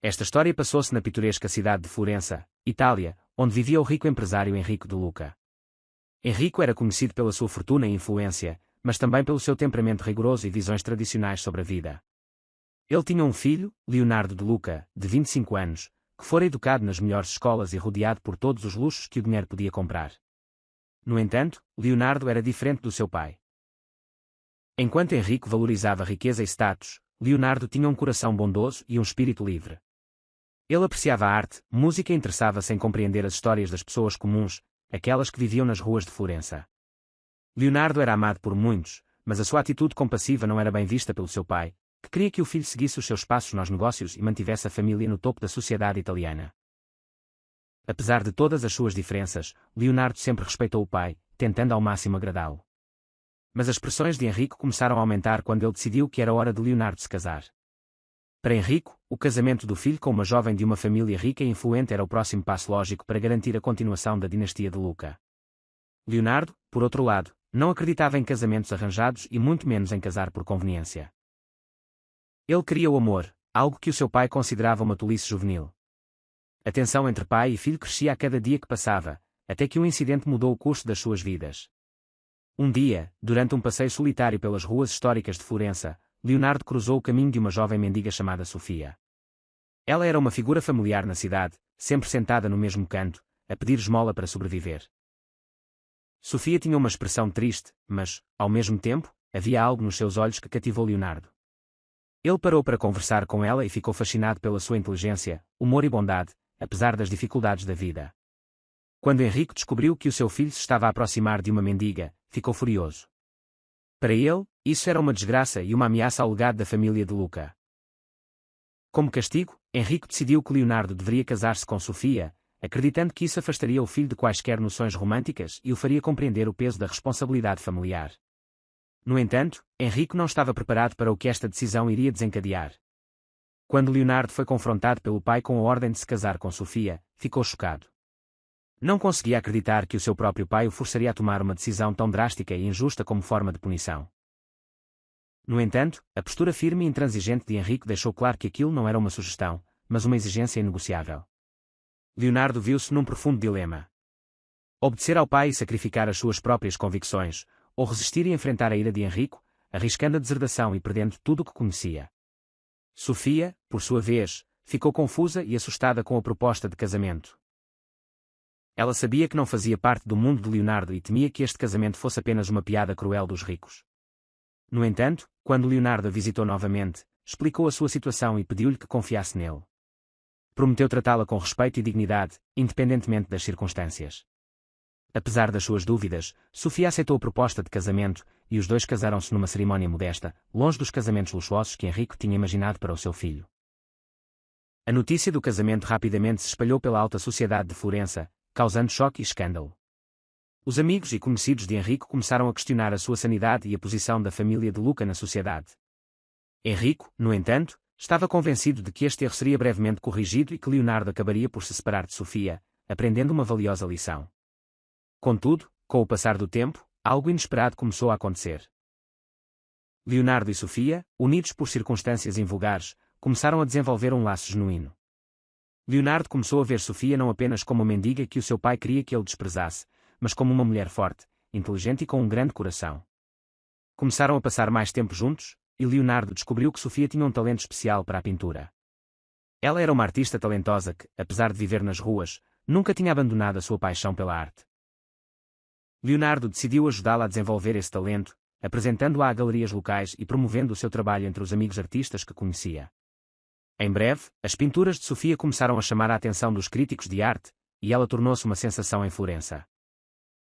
Esta história passou-se na pitoresca cidade de Florença, Itália, onde vivia o rico empresário Enrico de Luca. Enrico era conhecido pela sua fortuna e influência, mas também pelo seu temperamento rigoroso e visões tradicionais sobre a vida. Ele tinha um filho, Leonardo de Luca, de 25 anos, que fora educado nas melhores escolas e rodeado por todos os luxos que o dinheiro podia comprar. No entanto, Leonardo era diferente do seu pai. Enquanto Enrico valorizava riqueza e status, Leonardo tinha um coração bondoso e um espírito livre. Ele apreciava a arte, música e interessava-se em compreender as histórias das pessoas comuns, aquelas que viviam nas ruas de Florença. Leonardo era amado por muitos, mas a sua atitude compassiva não era bem vista pelo seu pai, que queria que o filho seguisse os seus passos nos negócios e mantivesse a família no topo da sociedade italiana. Apesar de todas as suas diferenças, Leonardo sempre respeitou o pai, tentando ao máximo agradá-lo. Mas as pressões de Enrico começaram a aumentar quando ele decidiu que era hora de Leonardo se casar. Para Enrico, o casamento do filho com uma jovem de uma família rica e influente era o próximo passo lógico para garantir a continuação da dinastia de Luca. Leonardo, por outro lado, não acreditava em casamentos arranjados e muito menos em casar por conveniência. Ele queria o amor, algo que o seu pai considerava uma tolice juvenil. A tensão entre pai e filho crescia a cada dia que passava, até que um incidente mudou o curso das suas vidas. Um dia, durante um passeio solitário pelas ruas históricas de Florença, Leonardo cruzou o caminho de uma jovem mendiga chamada Sofia. Ela era uma figura familiar na cidade, sempre sentada no mesmo canto, a pedir esmola para sobreviver. Sofia tinha uma expressão triste, mas, ao mesmo tempo, havia algo nos seus olhos que cativou Leonardo. Ele parou para conversar com ela e ficou fascinado pela sua inteligência, humor e bondade, apesar das dificuldades da vida. Quando Enrico descobriu que o seu filho se estava a aproximar de uma mendiga, ficou furioso. Para ele, isso era uma desgraça e uma ameaça ao legado da família de Luca. Como castigo, Enrico decidiu que Leonardo deveria casar-se com Sofia, acreditando que isso afastaria o filho de quaisquer noções românticas e o faria compreender o peso da responsabilidade familiar. No entanto, Enrico não estava preparado para o que esta decisão iria desencadear. Quando Leonardo foi confrontado pelo pai com a ordem de se casar com Sofia, ficou chocado. Não conseguia acreditar que o seu próprio pai o forçaria a tomar uma decisão tão drástica e injusta como forma de punição. No entanto, a postura firme e intransigente de Enrico deixou claro que aquilo não era uma sugestão, mas uma exigência inegociável. Leonardo viu-se num profundo dilema. Obedecer ao pai e sacrificar as suas próprias convicções, ou resistir e enfrentar a ira de Enrico, arriscando a deserdação e perdendo tudo o que conhecia. Sofia, por sua vez, ficou confusa e assustada com a proposta de casamento. Ela sabia que não fazia parte do mundo de Leonardo e temia que este casamento fosse apenas uma piada cruel dos ricos. No entanto, quando Leonardo a visitou novamente, explicou a sua situação e pediu-lhe que confiasse nele. Prometeu tratá-la com respeito e dignidade, independentemente das circunstâncias. Apesar das suas dúvidas, Sofia aceitou a proposta de casamento, e os dois casaram-se numa cerimónia modesta, longe dos casamentos luxuosos que Enrico tinha imaginado para o seu filho. A notícia do casamento rapidamente se espalhou pela alta sociedade de Florença, causando choque e escândalo. Os amigos e conhecidos de Enrico começaram a questionar a sua sanidade e a posição da família de Luca na sociedade. Enrico, no entanto, estava convencido de que este erro seria brevemente corrigido e que Leonardo acabaria por se separar de Sofia, aprendendo uma valiosa lição. Contudo, com o passar do tempo, algo inesperado começou a acontecer. Leonardo e Sofia, unidos por circunstâncias invulgares, começaram a desenvolver um laço genuíno. Leonardo começou a ver Sofia não apenas como uma mendiga que o seu pai queria que ele desprezasse, mas como uma mulher forte, inteligente e com um grande coração. Começaram a passar mais tempo juntos, e Leonardo descobriu que Sofia tinha um talento especial para a pintura. Ela era uma artista talentosa que, apesar de viver nas ruas, nunca tinha abandonado a sua paixão pela arte. Leonardo decidiu ajudá-la a desenvolver esse talento, apresentando-a a galerias locais e promovendo o seu trabalho entre os amigos artistas que conhecia. Em breve, as pinturas de Sofia começaram a chamar a atenção dos críticos de arte, e ela tornou-se uma sensação em Florença.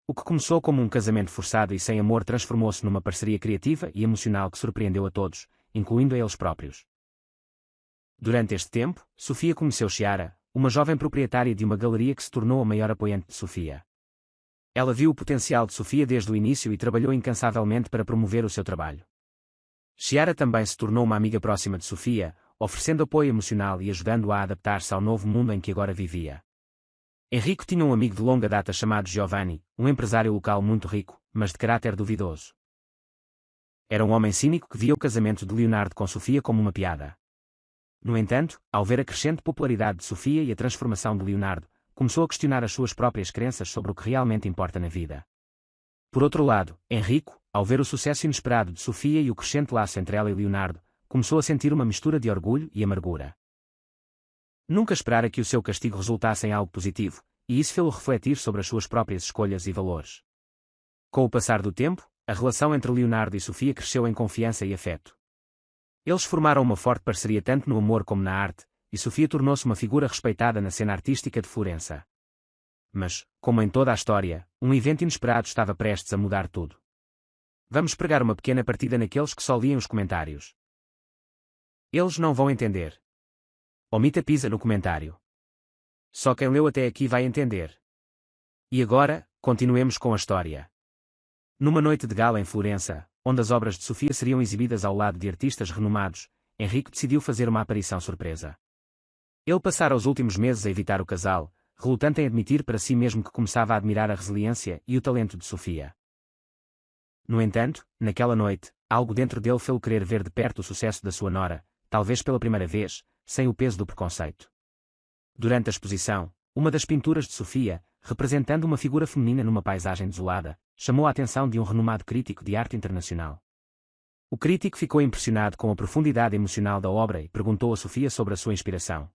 O que começou como um casamento forçado e sem amor transformou-se numa parceria criativa e emocional que surpreendeu a todos, incluindo a eles próprios. Durante este tempo, Sofia conheceu Chiara, uma jovem proprietária de uma galeria que se tornou a maior apoiante de Sofia. Ela viu o potencial de Sofia desde o início e trabalhou incansavelmente para promover o seu trabalho. Chiara também se tornou uma amiga próxima de Sofia, oferecendo apoio emocional e ajudando-a a adaptar-se ao novo mundo em que agora vivia. Enrico tinha um amigo de longa data chamado Giovanni, um empresário local muito rico, mas de caráter duvidoso. Era um homem cínico que via o casamento de Leonardo com Sofia como uma piada. No entanto, ao ver a crescente popularidade de Sofia e a transformação de Leonardo, começou a questionar as suas próprias crenças sobre o que realmente importa na vida. Por outro lado, Enrico, ao ver o sucesso inesperado de Sofia e o crescente laço entre ela e Leonardo, começou a sentir uma mistura de orgulho e amargura. Nunca esperara que o seu castigo resultasse em algo positivo, e isso fê-lo refletir sobre as suas próprias escolhas e valores. Com o passar do tempo, a relação entre Leonardo e Sofia cresceu em confiança e afeto. Eles formaram uma forte parceria tanto no amor como na arte, e Sofia tornou-se uma figura respeitada na cena artística de Florença. Mas, como em toda a história, um evento inesperado estava prestes a mudar tudo. Vamos pregar uma pequena partida naqueles que só liam os comentários. Eles não vão entender. Omita pisa no comentário. Só quem leu até aqui vai entender. E agora, continuemos com a história. Numa noite de gala em Florença, onde as obras de Sofia seriam exibidas ao lado de artistas renomados, Enrico decidiu fazer uma aparição surpresa. Ele passara os últimos meses a evitar o casal, relutante em admitir para si mesmo que começava a admirar a resiliência e o talento de Sofia. No entanto, naquela noite, algo dentro dele fê-lo querer ver de perto o sucesso da sua nora, talvez pela primeira vez, sem o peso do preconceito. Durante a exposição, uma das pinturas de Sofia, representando uma figura feminina numa paisagem desolada, chamou a atenção de um renomado crítico de arte internacional. O crítico ficou impressionado com a profundidade emocional da obra e perguntou a Sofia sobre a sua inspiração.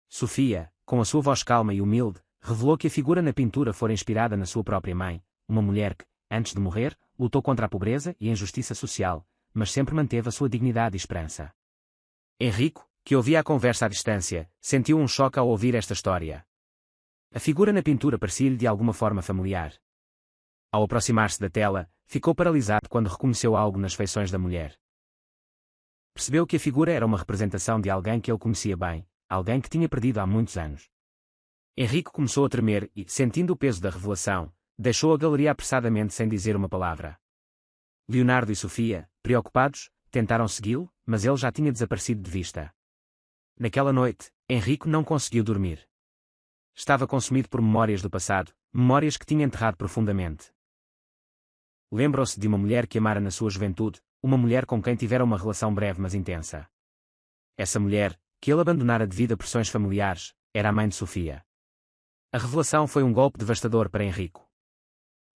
Sofia, com a sua voz calma e humilde, revelou que a figura na pintura fora inspirada na sua própria mãe, uma mulher que, antes de morrer, lutou contra a pobreza e a injustiça social, mas sempre manteve a sua dignidade e esperança. Enrico, que ouvia a conversa à distância, sentiu um choque ao ouvir esta história. A figura na pintura parecia-lhe de alguma forma familiar. Ao aproximar-se da tela, ficou paralisado quando reconheceu algo nas feições da mulher. Percebeu que a figura era uma representação de alguém que ele conhecia bem, alguém que tinha perdido há muitos anos. Henrique começou a tremer e, sentindo o peso da revelação, deixou a galeria apressadamente sem dizer uma palavra. Leonardo e Sofia, preocupados, tentaram segui-lo, mas ele já tinha desaparecido de vista. Naquela noite, Henrique não conseguiu dormir. Estava consumido por memórias do passado, memórias que tinha enterrado profundamente. Lembrou-se de uma mulher que amara na sua juventude, uma mulher com quem tivera uma relação breve mas intensa. Essa mulher, que ele abandonara devido a pressões familiares, era a mãe de Sofia. A revelação foi um golpe devastador para Enrico.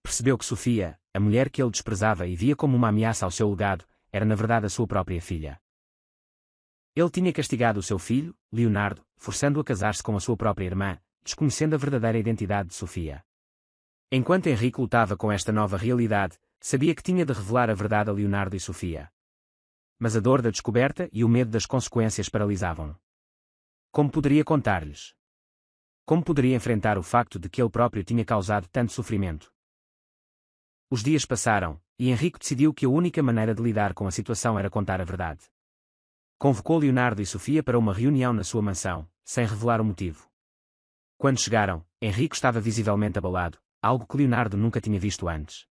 Percebeu que Sofia, a mulher que ele desprezava e via como uma ameaça ao seu legado, era na verdade a sua própria filha. Ele tinha castigado o seu filho, Leonardo, forçando-o a casar-se com a sua própria irmã, desconhecendo a verdadeira identidade de Sofia. Enquanto Henrique lutava com esta nova realidade, sabia que tinha de revelar a verdade a Leonardo e Sofia. Mas a dor da descoberta e o medo das consequências paralisavam-no. Como poderia contar-lhes? Como poderia enfrentar o facto de que ele próprio tinha causado tanto sofrimento? Os dias passaram, e Henrique decidiu que a única maneira de lidar com a situação era contar a verdade. Convocou Leonardo e Sofia para uma reunião na sua mansão, sem revelar o motivo. Quando chegaram, Henrique estava visivelmente abalado, algo que Leonardo nunca tinha visto antes.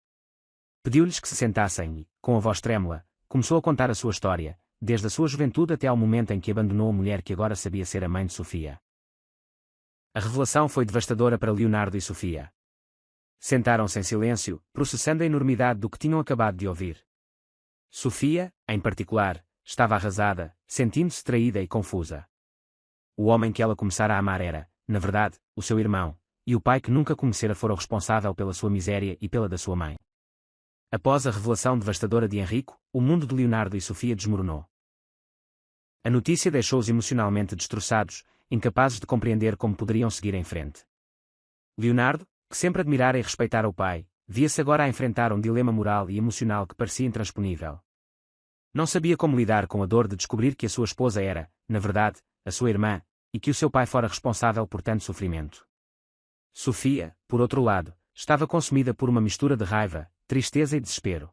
Pediu-lhes que se sentassem e, com a voz trêmula, começou a contar a sua história, desde a sua juventude até ao momento em que abandonou a mulher que agora sabia ser a mãe de Sofia. A revelação foi devastadora para Leonardo e Sofia. Sentaram-se em silêncio, processando a enormidade do que tinham acabado de ouvir. Sofia, em particular, estava arrasada, sentindo-se traída e confusa. O homem que ela começara a amar era, na verdade, o seu irmão, e o pai que nunca conhecera fora o responsável pela sua miséria e pela da sua mãe. Após a revelação devastadora de Enrico, o mundo de Leonardo e Sofia desmoronou. A notícia deixou-os emocionalmente destroçados, incapazes de compreender como poderiam seguir em frente. Leonardo, que sempre admirara e respeitara o pai, via-se agora a enfrentar um dilema moral e emocional que parecia intransponível. Não sabia como lidar com a dor de descobrir que a sua esposa era, na verdade, a sua irmã, e que o seu pai fora responsável por tanto sofrimento. Sofia, por outro lado, estava consumida por uma mistura de raiva, tristeza e desespero.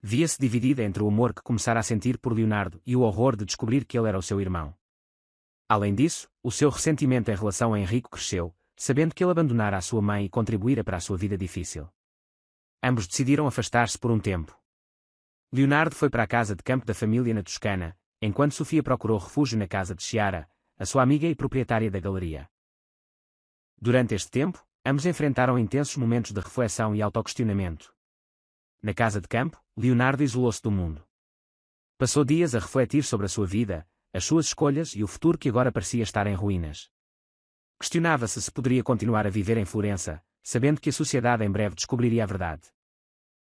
Via-se dividida entre o amor que começara a sentir por Leonardo e o horror de descobrir que ele era o seu irmão. Além disso, o seu ressentimento em relação a Henrico cresceu, sabendo que ele abandonara a sua mãe e contribuíra para a sua vida difícil. Ambos decidiram afastar-se por um tempo. Leonardo foi para a casa de campo da família na Toscana, enquanto Sofia procurou refúgio na casa de Chiara, a sua amiga e proprietária da galeria. Durante este tempo, ambos enfrentaram intensos momentos de reflexão e autoquestionamento. Na casa de campo, Leonardo isolou-se do mundo. Passou dias a refletir sobre a sua vida, as suas escolhas e o futuro que agora parecia estar em ruínas. Questionava-se se poderia continuar a viver em Florença, sabendo que a sociedade em breve descobriria a verdade.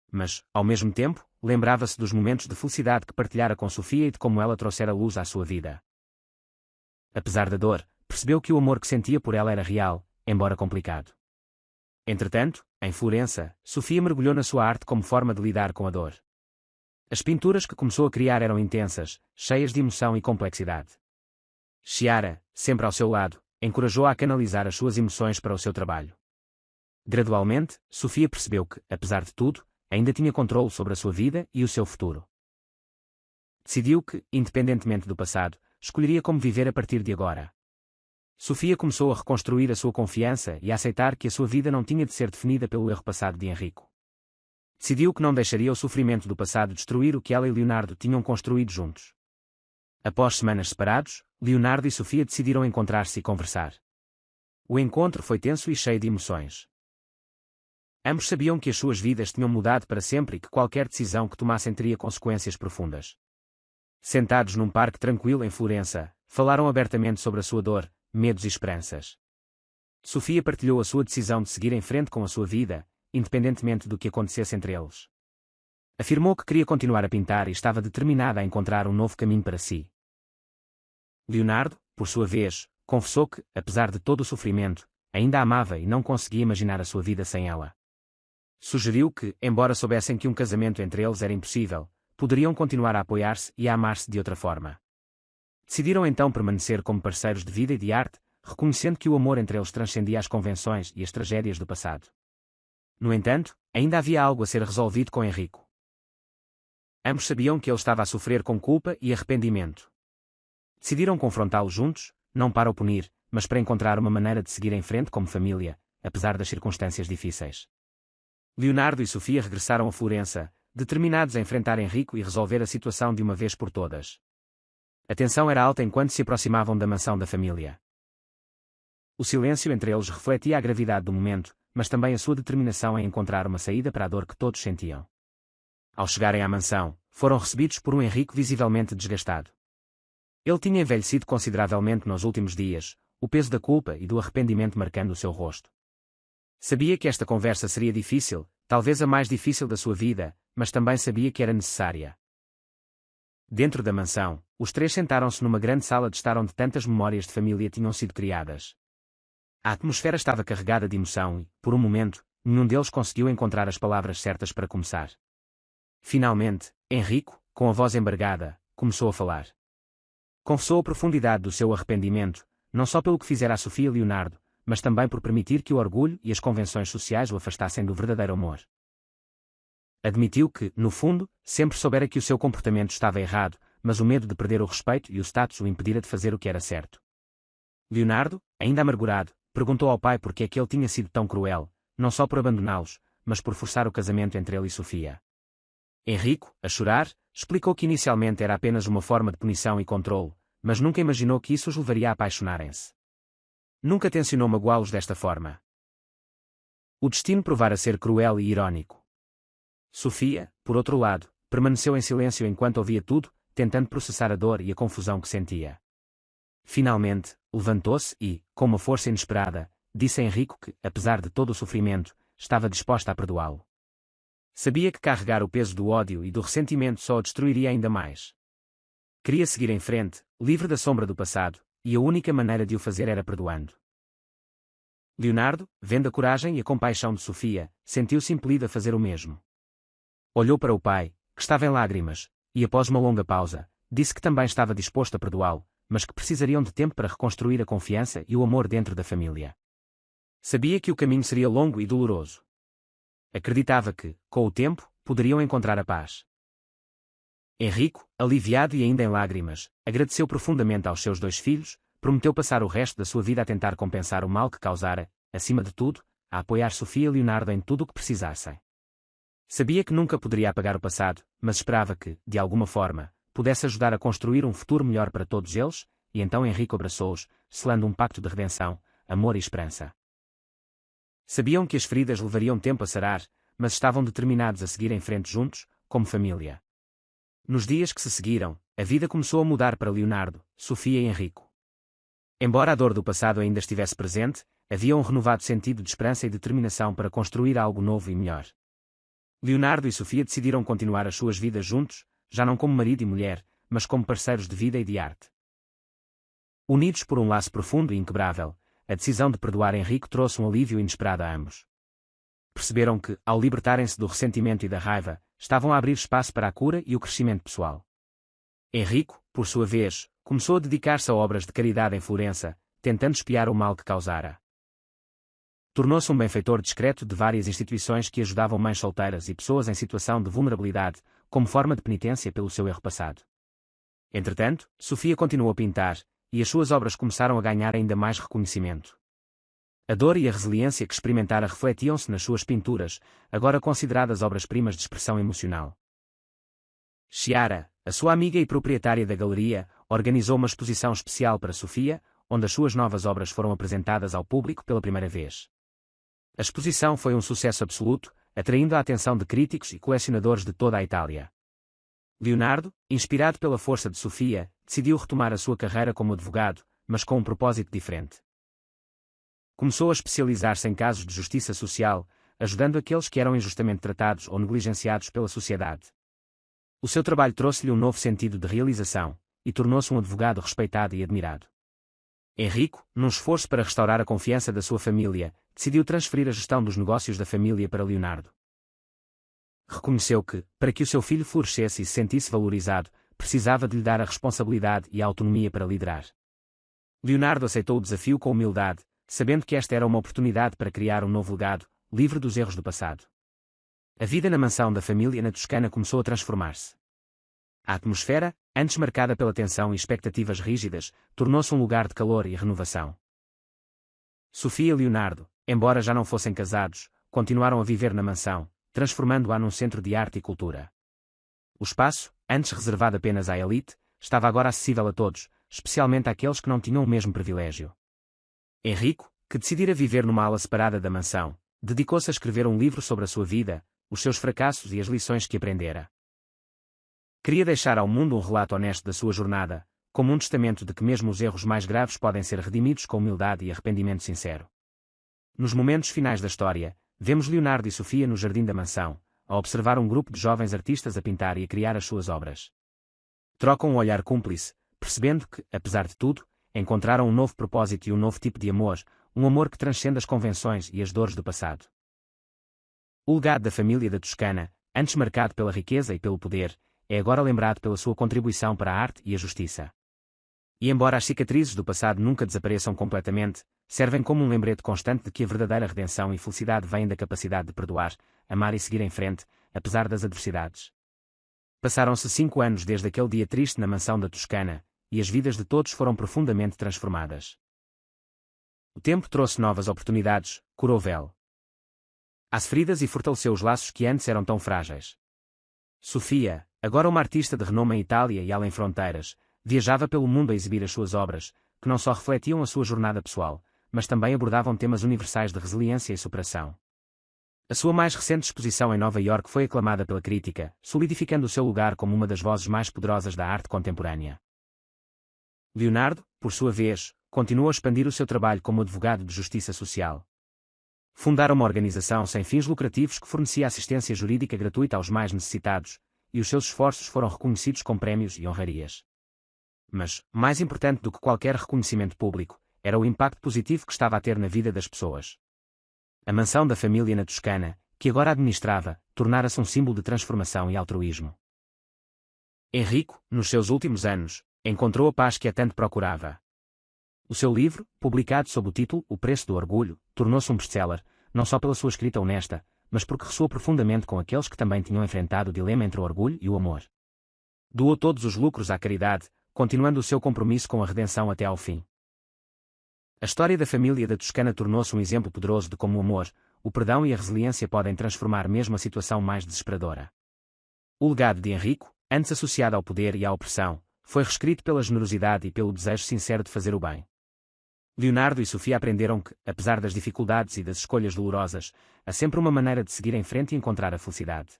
Mas, ao mesmo tempo, lembrava-se dos momentos de felicidade que partilhara com Sofia e de como ela trouxera luz à sua vida. Apesar da dor, percebeu que o amor que sentia por ela era real, embora complicado. Entretanto, em Florença, Sofia mergulhou na sua arte como forma de lidar com a dor. As pinturas que começou a criar eram intensas, cheias de emoção e complexidade. Chiara, sempre ao seu lado, encorajou-a a canalizar as suas emoções para o seu trabalho. Gradualmente, Sofia percebeu que, apesar de tudo, ainda tinha controle sobre a sua vida e o seu futuro. Decidiu que, independentemente do passado, escolheria como viver a partir de agora. Sofia começou a reconstruir a sua confiança e a aceitar que a sua vida não tinha de ser definida pelo erro passado de Enrico. Decidiu que não deixaria o sofrimento do passado destruir o que ela e Leonardo tinham construído juntos. Após semanas separados, Leonardo e Sofia decidiram encontrar-se e conversar. O encontro foi tenso e cheio de emoções. Ambos sabiam que as suas vidas tinham mudado para sempre e que qualquer decisão que tomassem teria consequências profundas. Sentados num parque tranquilo em Florença, falaram abertamente sobre a sua dor, medos e esperanças. Sofia partilhou a sua decisão de seguir em frente com a sua vida, independentemente do que acontecesse entre eles. Afirmou que queria continuar a pintar e estava determinada a encontrar um novo caminho para si. Leonardo, por sua vez, confessou que, apesar de todo o sofrimento, ainda a amava e não conseguia imaginar a sua vida sem ela. Sugeriu que, embora soubessem que um casamento entre eles era impossível, poderiam continuar a apoiar-se e a amar-se de outra forma. Decidiram então permanecer como parceiros de vida e de arte, reconhecendo que o amor entre eles transcendia as convenções e as tragédias do passado. No entanto, ainda havia algo a ser resolvido com Enrico. Ambos sabiam que ele estava a sofrer com culpa e arrependimento. Decidiram confrontá-lo juntos, não para o punir, mas para encontrar uma maneira de seguir em frente como família, apesar das circunstâncias difíceis. Leonardo e Sofia regressaram a Florença, determinados a enfrentar Enrico e resolver a situação de uma vez por todas. A tensão era alta enquanto se aproximavam da mansão da família. O silêncio entre eles refletia a gravidade do momento, mas também a sua determinação em encontrar uma saída para a dor que todos sentiam. Ao chegarem à mansão, foram recebidos por um Enrico visivelmente desgastado. Ele tinha envelhecido consideravelmente nos últimos dias, o peso da culpa e do arrependimento marcando o seu rosto. Sabia que esta conversa seria difícil, talvez a mais difícil da sua vida, mas também sabia que era necessária. Dentro da mansão, os três sentaram-se numa grande sala de estar onde tantas memórias de família tinham sido criadas. A atmosfera estava carregada de emoção e, por um momento, nenhum deles conseguiu encontrar as palavras certas para começar. Finalmente, Enrico, com a voz embargada, começou a falar. Confessou a profundidade do seu arrependimento, não só pelo que fizera a Sofia e Leonardo, mas também por permitir que o orgulho e as convenções sociais o afastassem do verdadeiro amor. Admitiu que, no fundo, sempre soubera que o seu comportamento estava errado, mas o medo de perder o respeito e o status o impedira de fazer o que era certo. Leonardo, ainda amargurado, perguntou ao pai por que é que ele tinha sido tão cruel, não só por abandoná-los, mas por forçar o casamento entre ele e Sofia. Enrico, a chorar, explicou que inicialmente era apenas uma forma de punição e controlo, mas nunca imaginou que isso os levaria a apaixonarem-se. Nunca tencionou magoá-los desta forma. O destino provara ser cruel e irónico. Sofia, por outro lado, permaneceu em silêncio enquanto ouvia tudo, tentando processar a dor e a confusão que sentia. Finalmente, levantou-se e, com uma força inesperada, disse a Enrico que, apesar de todo o sofrimento, estava disposta a perdoá-lo. Sabia que carregar o peso do ódio e do ressentimento só o destruiria ainda mais. Queria seguir em frente, livre da sombra do passado, e a única maneira de o fazer era perdoando. Leonardo, vendo a coragem e a compaixão de Sofia, sentiu-se impelido a fazer o mesmo. Olhou para o pai, que estava em lágrimas, e após uma longa pausa, disse que também estava disposto a perdoá-lo, mas que precisariam de tempo para reconstruir a confiança e o amor dentro da família. Sabia que o caminho seria longo e doloroso. Acreditava que, com o tempo, poderiam encontrar a paz. Enrico, aliviado e ainda em lágrimas, agradeceu profundamente aos seus dois filhos, prometeu passar o resto da sua vida a tentar compensar o mal que causara, acima de tudo, a apoiar Sofia e Leonardo em tudo o que precisassem. Sabia que nunca poderia apagar o passado, mas esperava que, de alguma forma, pudesse ajudar a construir um futuro melhor para todos eles, e então Enrico abraçou-os, selando um pacto de redenção, amor e esperança. Sabiam que as feridas levariam tempo a sarar, mas estavam determinados a seguir em frente juntos, como família. Nos dias que se seguiram, a vida começou a mudar para Leonardo, Sofia e Enrico. Embora a dor do passado ainda estivesse presente, havia um renovado sentido de esperança e determinação para construir algo novo e melhor. Leonardo e Sofia decidiram continuar as suas vidas juntos, já não como marido e mulher, mas como parceiros de vida e de arte. Unidos por um laço profundo e inquebrável, a decisão de perdoar Enrico trouxe um alívio inesperado a ambos. Perceberam que, ao libertarem-se do ressentimento e da raiva, estavam a abrir espaço para a cura e o crescimento pessoal. Enrico, por sua vez, começou a dedicar-se a obras de caridade em Florença, tentando expiar o mal que causara. Tornou-se um benfeitor discreto de várias instituições que ajudavam mães solteiras e pessoas em situação de vulnerabilidade, como forma de penitência pelo seu erro passado. Entretanto, Sofia continuou a pintar, e as suas obras começaram a ganhar ainda mais reconhecimento. A dor e a resiliência que experimentara refletiam-se nas suas pinturas, agora consideradas obras-primas de expressão emocional. Chiara, a sua amiga e proprietária da galeria, organizou uma exposição especial para Sofia, onde as suas novas obras foram apresentadas ao público pela primeira vez. A exposição foi um sucesso absoluto, atraindo a atenção de críticos e colecionadores de toda a Itália. Leonardo, inspirado pela força de Sofia, decidiu retomar a sua carreira como advogado, mas com um propósito diferente. Começou a especializar-se em casos de justiça social, ajudando aqueles que eram injustamente tratados ou negligenciados pela sociedade. O seu trabalho trouxe-lhe um novo sentido de realização, e tornou-se um advogado respeitado e admirado. Enrico, num esforço para restaurar a confiança da sua família, decidiu transferir a gestão dos negócios da família para Leonardo. Reconheceu que, para que o seu filho florescesse e se sentisse valorizado, precisava de lhe dar a responsabilidade e a autonomia para liderar. Leonardo aceitou o desafio com humildade, sabendo que esta era uma oportunidade para criar um novo legado, livre dos erros do passado. A vida na mansão da família na Toscana começou a transformar-se. A atmosfera, antes marcada pela tensão e expectativas rígidas, tornou-se um lugar de calor e renovação. Sofia e Leonardo, embora já não fossem casados, continuaram a viver na mansão, transformando-a num centro de arte e cultura. O espaço, antes reservado apenas à elite, estava agora acessível a todos, especialmente àqueles que não tinham o mesmo privilégio. Enrico, que decidira viver numa ala separada da mansão, dedicou-se a escrever um livro sobre a sua vida, os seus fracassos e as lições que aprendera. Queria deixar ao mundo um relato honesto da sua jornada, como um testamento de que mesmo os erros mais graves podem ser redimidos com humildade e arrependimento sincero. Nos momentos finais da história, vemos Leonardo e Sofia no jardim da mansão, a observar um grupo de jovens artistas a pintar e a criar as suas obras. Trocam um olhar cúmplice, percebendo que, apesar de tudo, encontraram um novo propósito e um novo tipo de amor, um amor que transcende as convenções e as dores do passado. O legado da família da Toscana, antes marcado pela riqueza e pelo poder, é agora lembrado pela sua contribuição para a arte e a justiça. E embora as cicatrizes do passado nunca desapareçam completamente, servem como um lembrete constante de que a verdadeira redenção e felicidade vêm da capacidade de perdoar, amar e seguir em frente, apesar das adversidades. Passaram-se 5 anos desde aquele dia triste na mansão da Toscana, e as vidas de todos foram profundamente transformadas. O tempo trouxe novas oportunidades, curou véu às feridas e fortaleceu os laços que antes eram tão frágeis. Sofia, agora uma artista de renome em Itália e além fronteiras, viajava pelo mundo a exibir as suas obras, que não só refletiam a sua jornada pessoal, mas também abordavam temas universais de resiliência e superação. A sua mais recente exposição em Nova Iorque foi aclamada pela crítica, solidificando o seu lugar como uma das vozes mais poderosas da arte contemporânea. Leonardo, por sua vez, continuou a expandir o seu trabalho como advogado de justiça social. Fundaram uma organização sem fins lucrativos que fornecia assistência jurídica gratuita aos mais necessitados, e os seus esforços foram reconhecidos com prémios e honrarias. Mas, mais importante do que qualquer reconhecimento público, era o impacto positivo que estava a ter na vida das pessoas. A mansão da família na Toscana, que agora administrava, tornara-se um símbolo de transformação e altruísmo. Enrico, nos seus últimos anos, encontrou a paz que a tanto procurava. O seu livro, publicado sob o título O Preço do Orgulho, tornou-se um best-seller, não só pela sua escrita honesta, mas porque ressoou profundamente com aqueles que também tinham enfrentado o dilema entre o orgulho e o amor. Doou todos os lucros à caridade, continuando o seu compromisso com a redenção até ao fim. A história da família da Toscana tornou-se um exemplo poderoso de como o amor, o perdão e a resiliência podem transformar mesmo a situação mais desesperadora. O legado de Enrico, antes associado ao poder e à opressão, foi reescrito pela generosidade e pelo desejo sincero de fazer o bem. Leonardo e Sofia aprenderam que, apesar das dificuldades e das escolhas dolorosas, há sempre uma maneira de seguir em frente e encontrar a felicidade.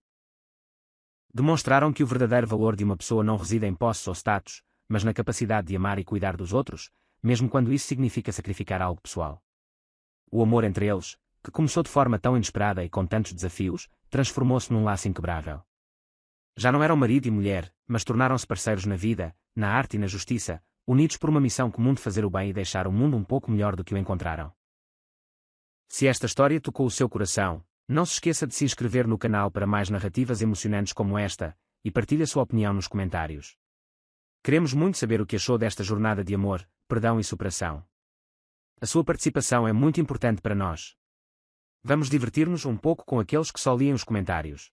Demonstraram que o verdadeiro valor de uma pessoa não reside em posses ou status, mas na capacidade de amar e cuidar dos outros, mesmo quando isso significa sacrificar algo pessoal. O amor entre eles, que começou de forma tão inesperada e com tantos desafios, transformou-se num laço inquebrável. Já não eram marido e mulher, mas tornaram-se parceiros na vida, na arte e na justiça, unidos por uma missão comum de fazer o bem e deixar o mundo um pouco melhor do que o encontraram. Se esta história tocou o seu coração, não se esqueça de se inscrever no canal para mais narrativas emocionantes como esta, e partilhe a sua opinião nos comentários. Queremos muito saber o que achou desta jornada de amor, perdão e superação. A sua participação é muito importante para nós. Vamos divertir-nos um pouco com aqueles que só leem os comentários.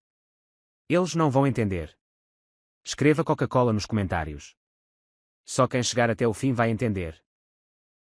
Eles não vão entender. Escreva Coca-Cola nos comentários. Só quem chegar até o fim vai entender.